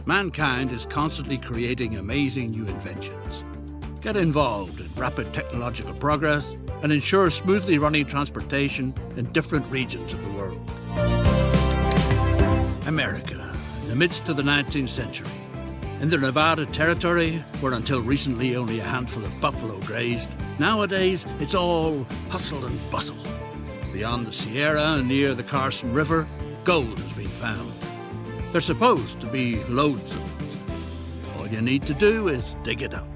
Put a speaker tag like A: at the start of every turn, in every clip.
A: Mankind is constantly creating amazing new inventions. Get involved in rapid technological progress and ensure smoothly running transportation in different regions of the world. America, in the midst of the 19th century. In the Nevada territory, where until recently only a handful of buffalo grazed, nowadays it's all hustle and bustle. Beyond the Sierra and near the Carson River, gold has been found. There's supposed to be loads of it. All you need to do is dig it up.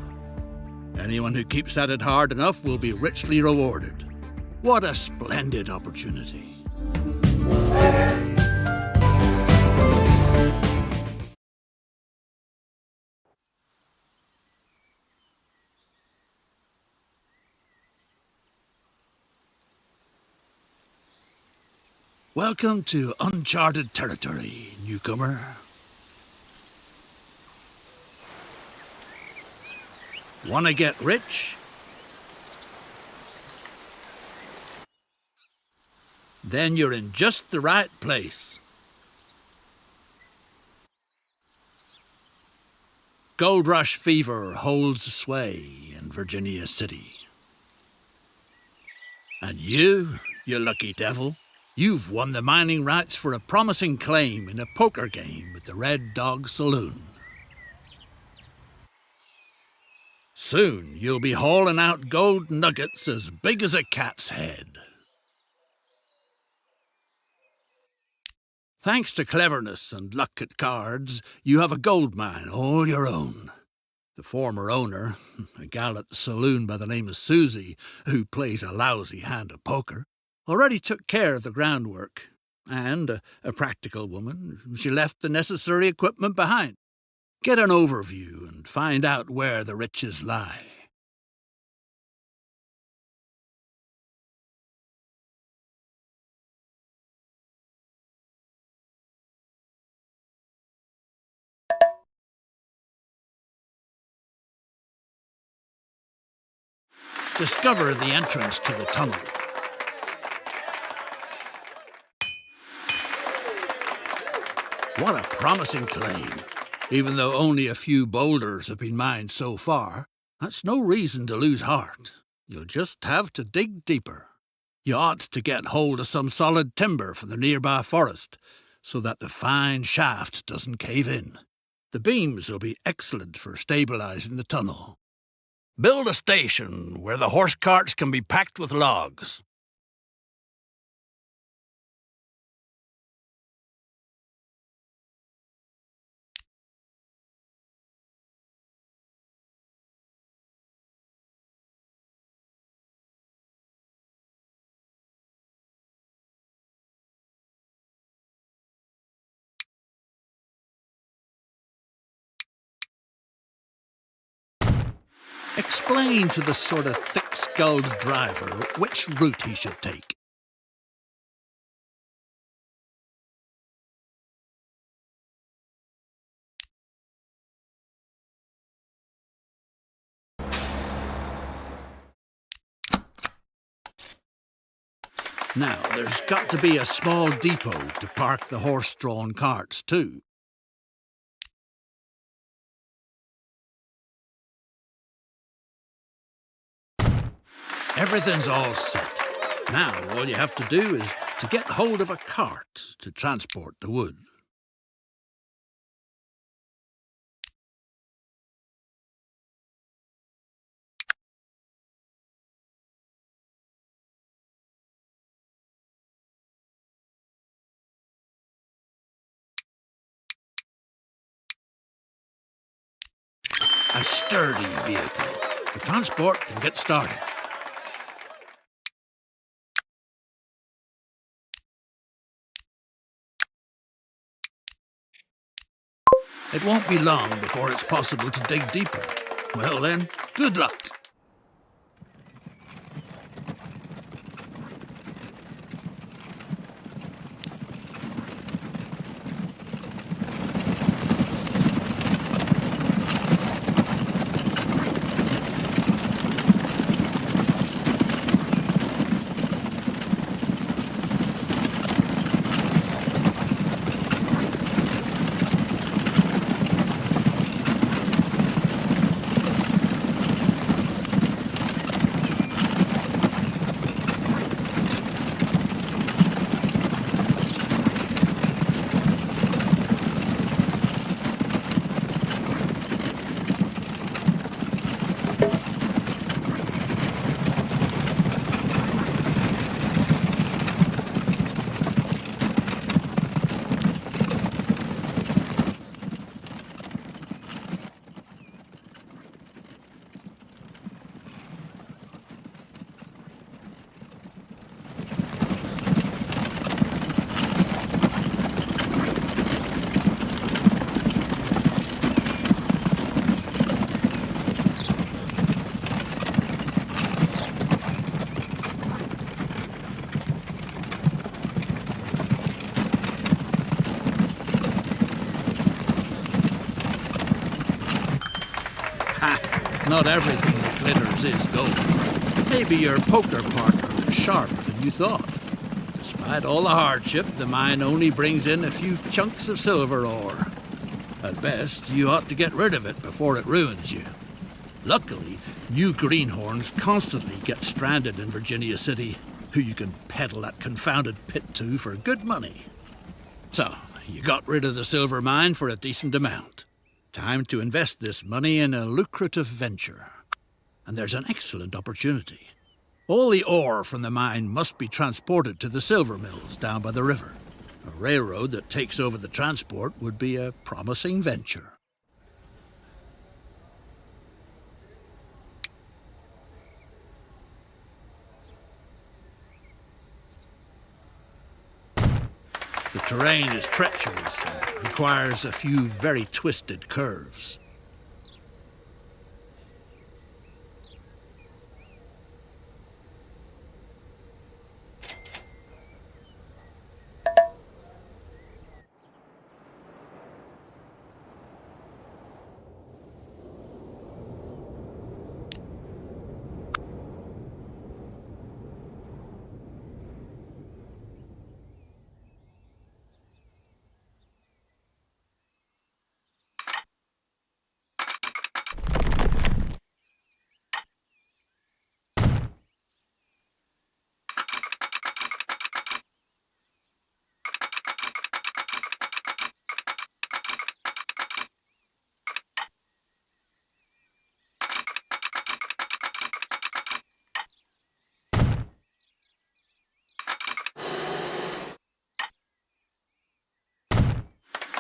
A: Anyone who keeps at it hard enough will be richly rewarded. What a splendid opportunity. Welcome to uncharted territory, newcomer. Want to get rich? Then you're in just the right place. Gold rush fever holds sway in Virginia City. And you lucky devil, you've won the mining rights for a promising claim in a poker game at the Red Dog Saloon. Soon you'll be hauling out gold nuggets as big as a cat's head. Thanks to cleverness and luck at cards, you have a gold mine all your own. The former owner, a gal at the saloon by the name of Susie, who plays a lousy hand of poker, already took care of the groundwork. And, a practical woman, she left the necessary equipment behind. Get an overview and find out where the riches lie. Discover the entrance to the tunnel. What a promising claim. Even though only a few boulders have been mined so far, that's no reason to lose heart. You'll just have to dig deeper. You ought to get hold of some solid timber from the nearby forest, so that the fine shaft doesn't cave in. The beams will be excellent for stabilizing the tunnel. Build a station where the horse carts can be packed with logs. Explain to the sort of thick-skulled driver which route he should take. Now, there's got to be a small depot to park the horse-drawn carts, too. Everything's all set. Now, all you have to do is to get hold of a cart to transport the wood. A sturdy vehicle. The transport can get started. It won't be long before it's possible to dig deeper. Well then, good luck. Not everything that glitters is gold. Maybe your poker partner is sharper than you thought. Despite all the hardship, the mine only brings in a few chunks of silver ore. At best, you ought to get rid of it before it ruins you. Luckily, new greenhorns constantly get stranded in Virginia City, who you can peddle that confounded pit to for good money. So, you got rid of the silver mine for a decent amount. Time to invest this money in a lucrative venture. And there's an excellent opportunity. All the ore from the mine must be transported to the silver mills down by the river. A railroad that takes over the transport would be a promising venture. The terrain is treacherous and requires a few very twisted curves.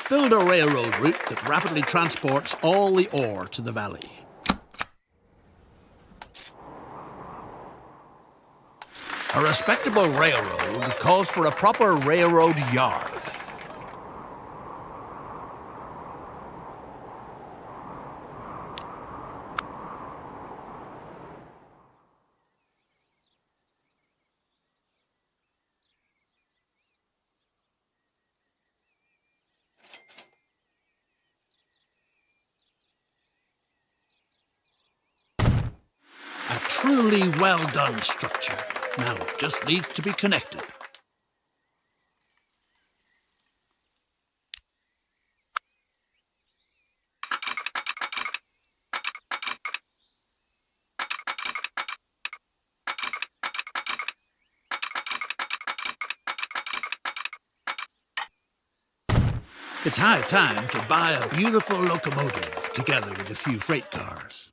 A: Build a railroad route that rapidly transports all the ore to the valley. A respectable railroad calls for a proper railroad yard. A truly well-done structure. Now it just needs to be connected. It's high time to buy a beautiful locomotive together with a few freight cars.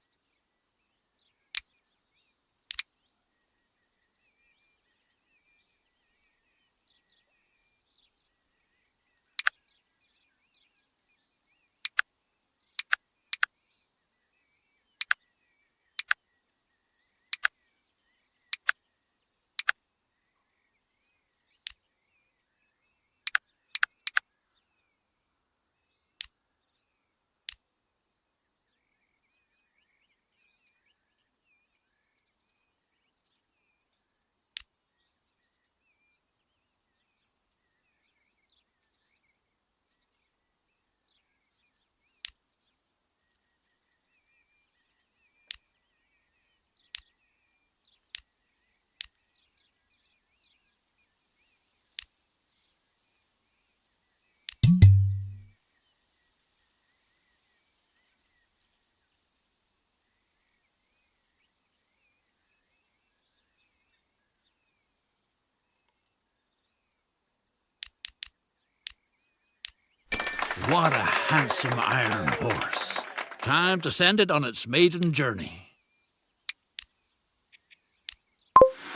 A: What a handsome iron horse. Time to send it on its maiden journey.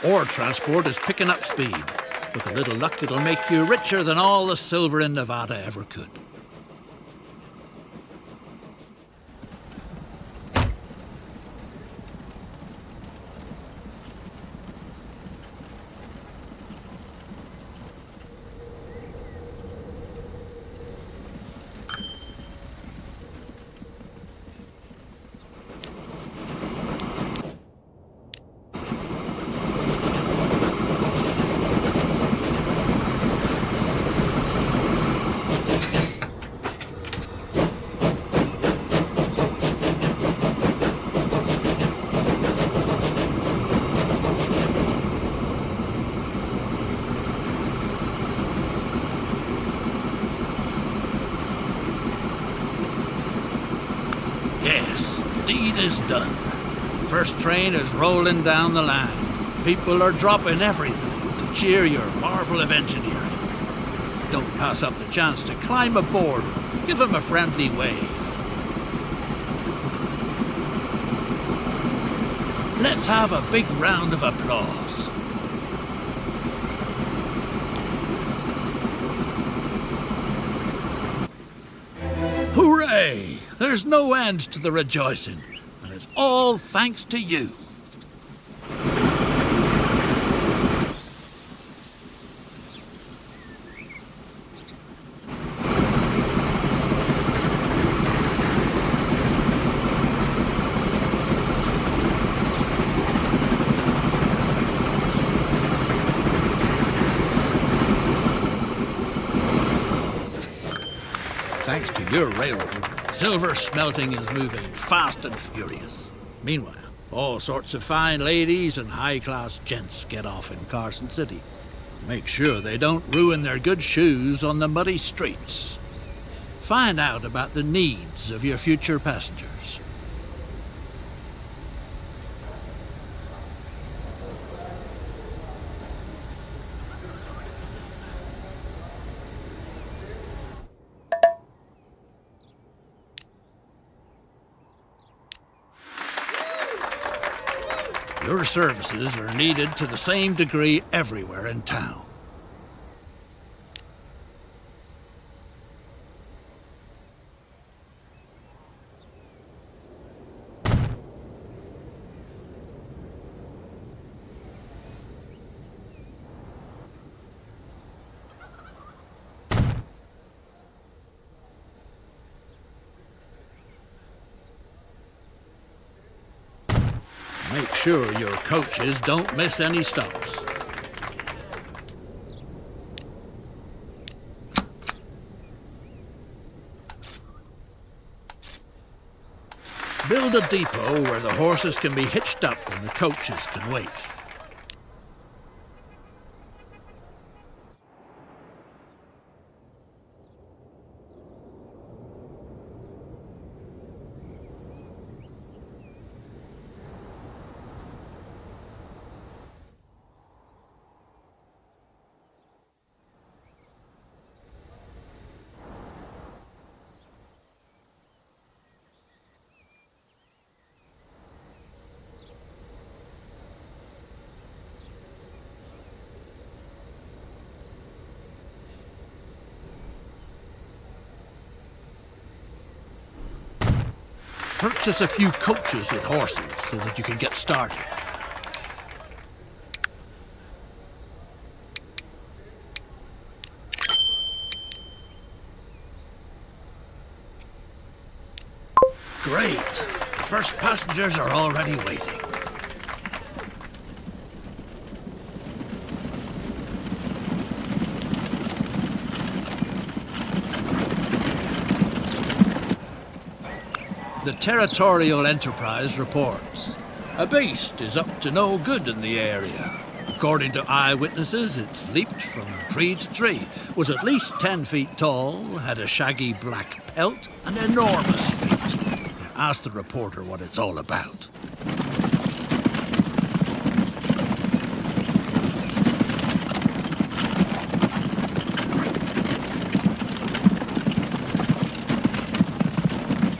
A: Ore transport is picking up speed. With a little luck, it'll make you richer than all the silver in Nevada ever could. deed is done. The first train is rolling down the line. People are dropping everything to cheer your marvel of engineering. Don't pass up the chance to climb aboard. Give them a friendly wave. Let's have a big round of applause. Hooray! There's no end to the rejoicing, and it's all thanks to you. Thanks to your railroad, silver smelting is moving fast and furious. Meanwhile, all sorts of fine ladies and high-class gents get off in Carson City. Make sure they don't ruin their good shoes on the muddy streets. Find out about the needs of your future passengers. Your services are needed to the same degree everywhere in town. Make sure your coaches don't miss any stops. Build a depot where the horses can be hitched up and the coaches can wait. Purchase a few coaches with horses so that you can get started. Great! The first passengers are already waiting. The Territorial Enterprise reports. A beast is up to no good in the area. According to eyewitnesses, it leaped from tree to tree, was at least 10 feet tall, had a shaggy black pelt, and enormous feet. Ask the reporter what it's all about.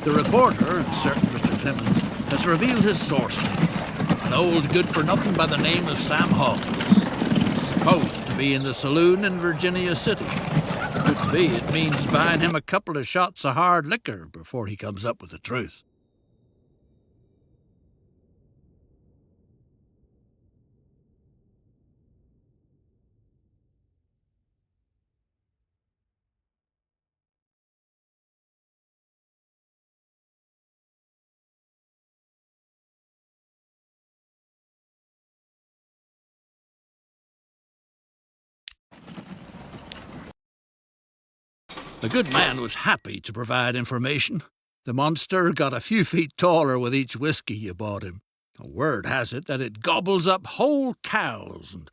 A: The reporter, a certain Mr. Clemens, has revealed his source to him. An old good-for-nothing by the name of Sam Hawkins. He's supposed to be in the saloon in Virginia City. Could be it means buying him a couple of shots of hard liquor before he comes up with the truth. The good man was happy to provide information. The monster got a few feet taller with each whiskey you bought him. Word has it that it gobbles up whole cows and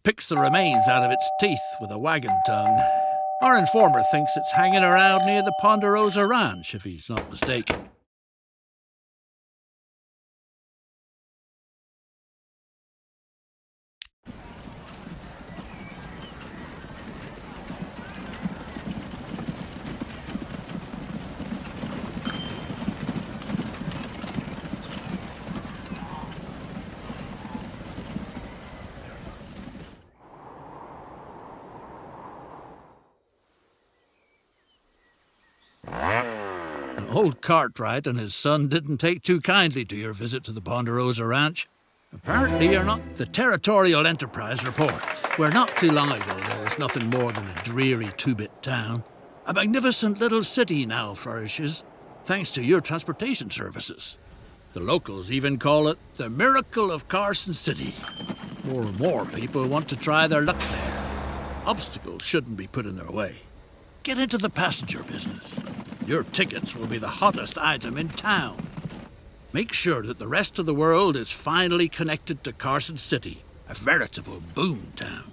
A: picks the remains out of its teeth with a wagon tongue. Our informer thinks it's hanging around near the Ponderosa Ranch, if he's not mistaken. Old Cartwright and his son didn't take too kindly to your visit to the Ponderosa Ranch. Apparently you're not the Territorial Enterprise report, where not too long ago there was nothing more than a dreary two-bit town. A magnificent little city now flourishes, thanks to your transportation services. The locals even call it the miracle of Carson City. More and more people want to try their luck there. Obstacles shouldn't be put in their way. Get into the passenger business. Your tickets will be the hottest item in town. Make sure that the rest of the world is finally connected to Carson City, a veritable boom town.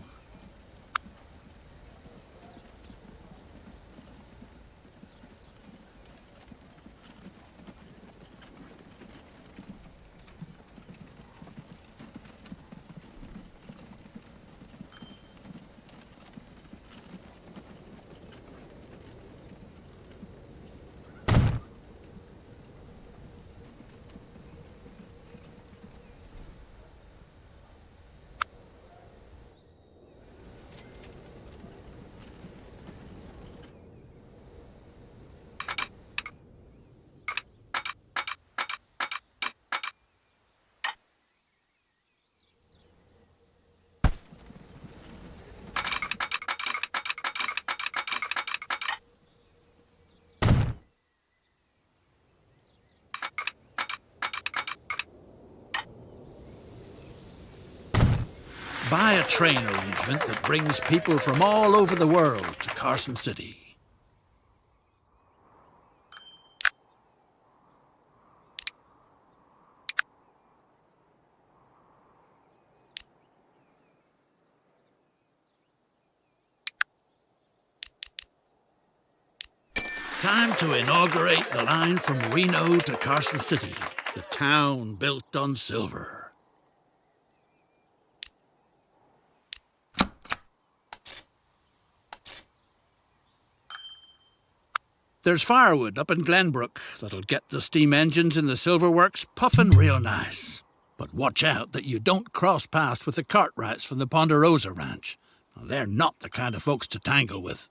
A: Buy a train arrangement that brings people from all over the world to Carson City. Time to inaugurate the line from Reno to Carson City, the town built on silver. There's firewood up in Glenbrook that'll get the steam engines in the silver works puffing real nice. But watch out that you don't cross paths with the Cartwrights from the Ponderosa Ranch. They're not the kind of folks to tangle with.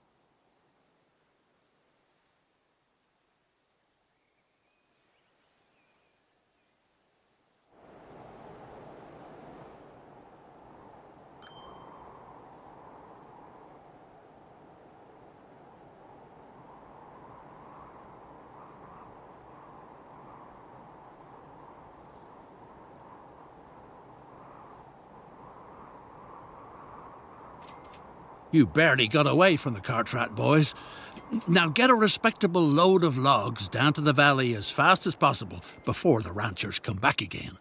A: You barely got away from the Cartwright boys. Now get a respectable load of logs down to the valley as fast as possible before the ranchers come back again.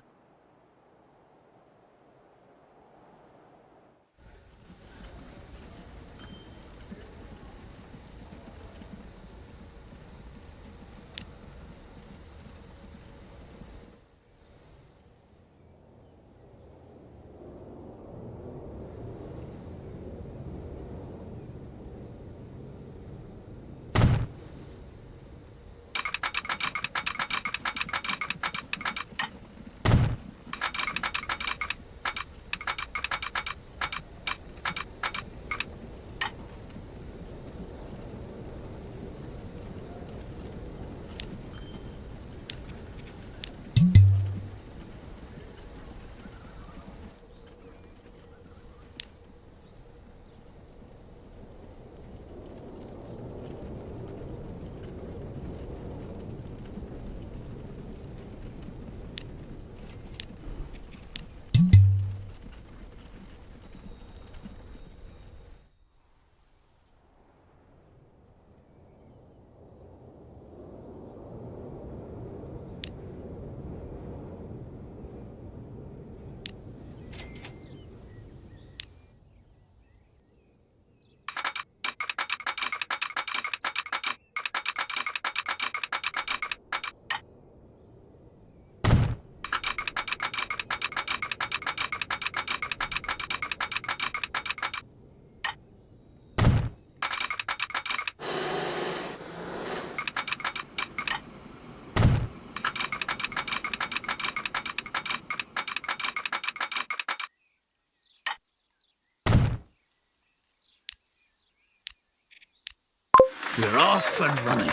A: We're off and running.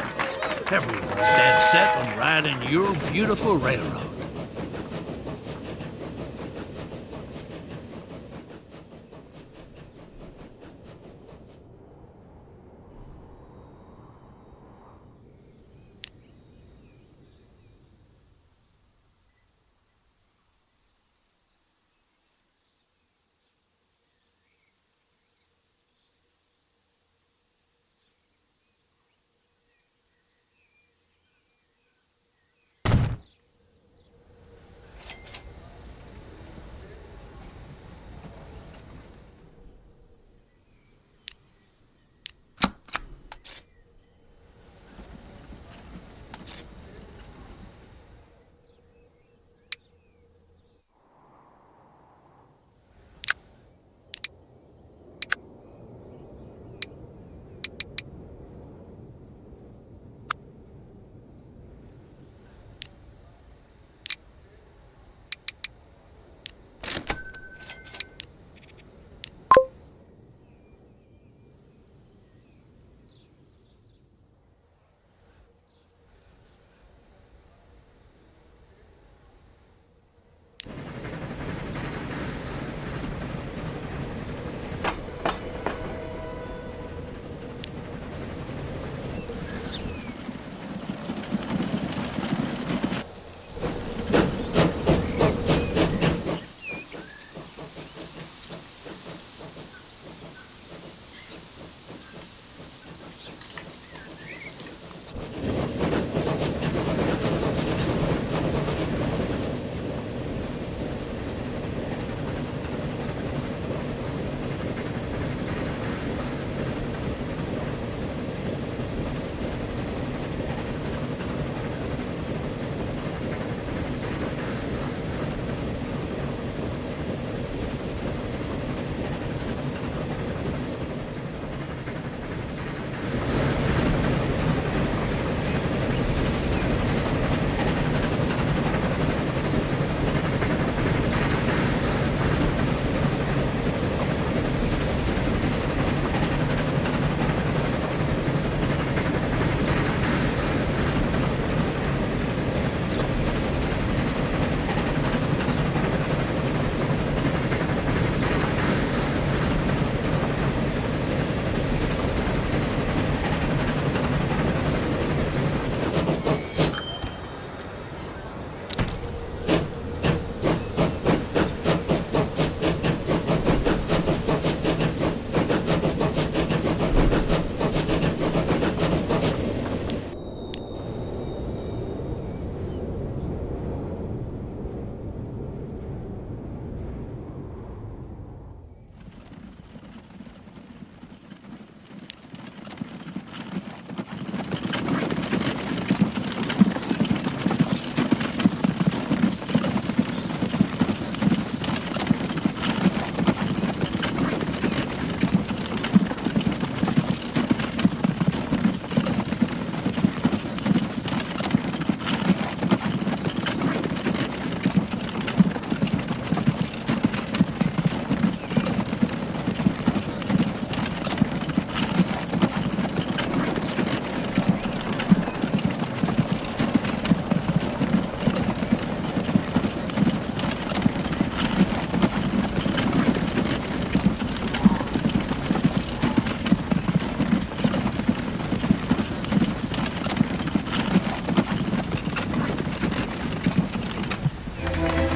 A: Everyone is dead set on riding your beautiful railroad.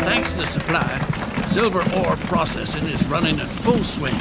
A: Thanks to the supply, silver ore processing is running at full swing.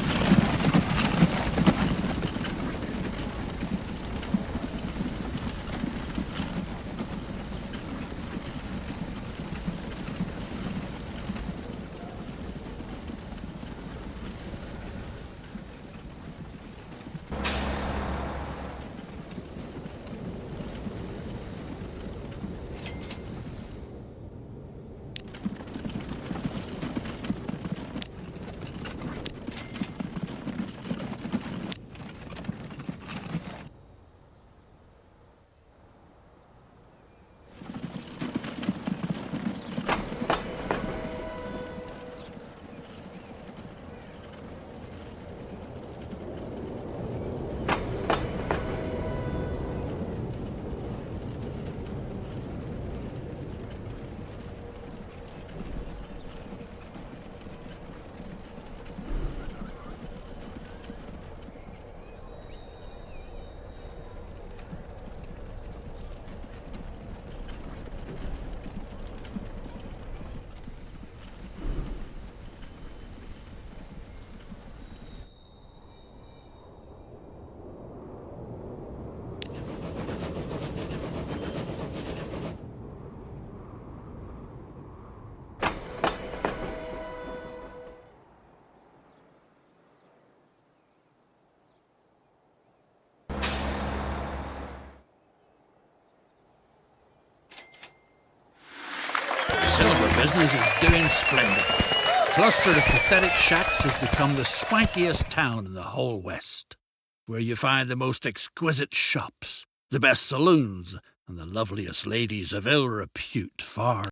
A: business is doing splendidly. The cluster of pathetic shacks has become the swankiest town in the whole West, where you find the most exquisite shops, the best saloons, and the loveliest ladies of ill repute far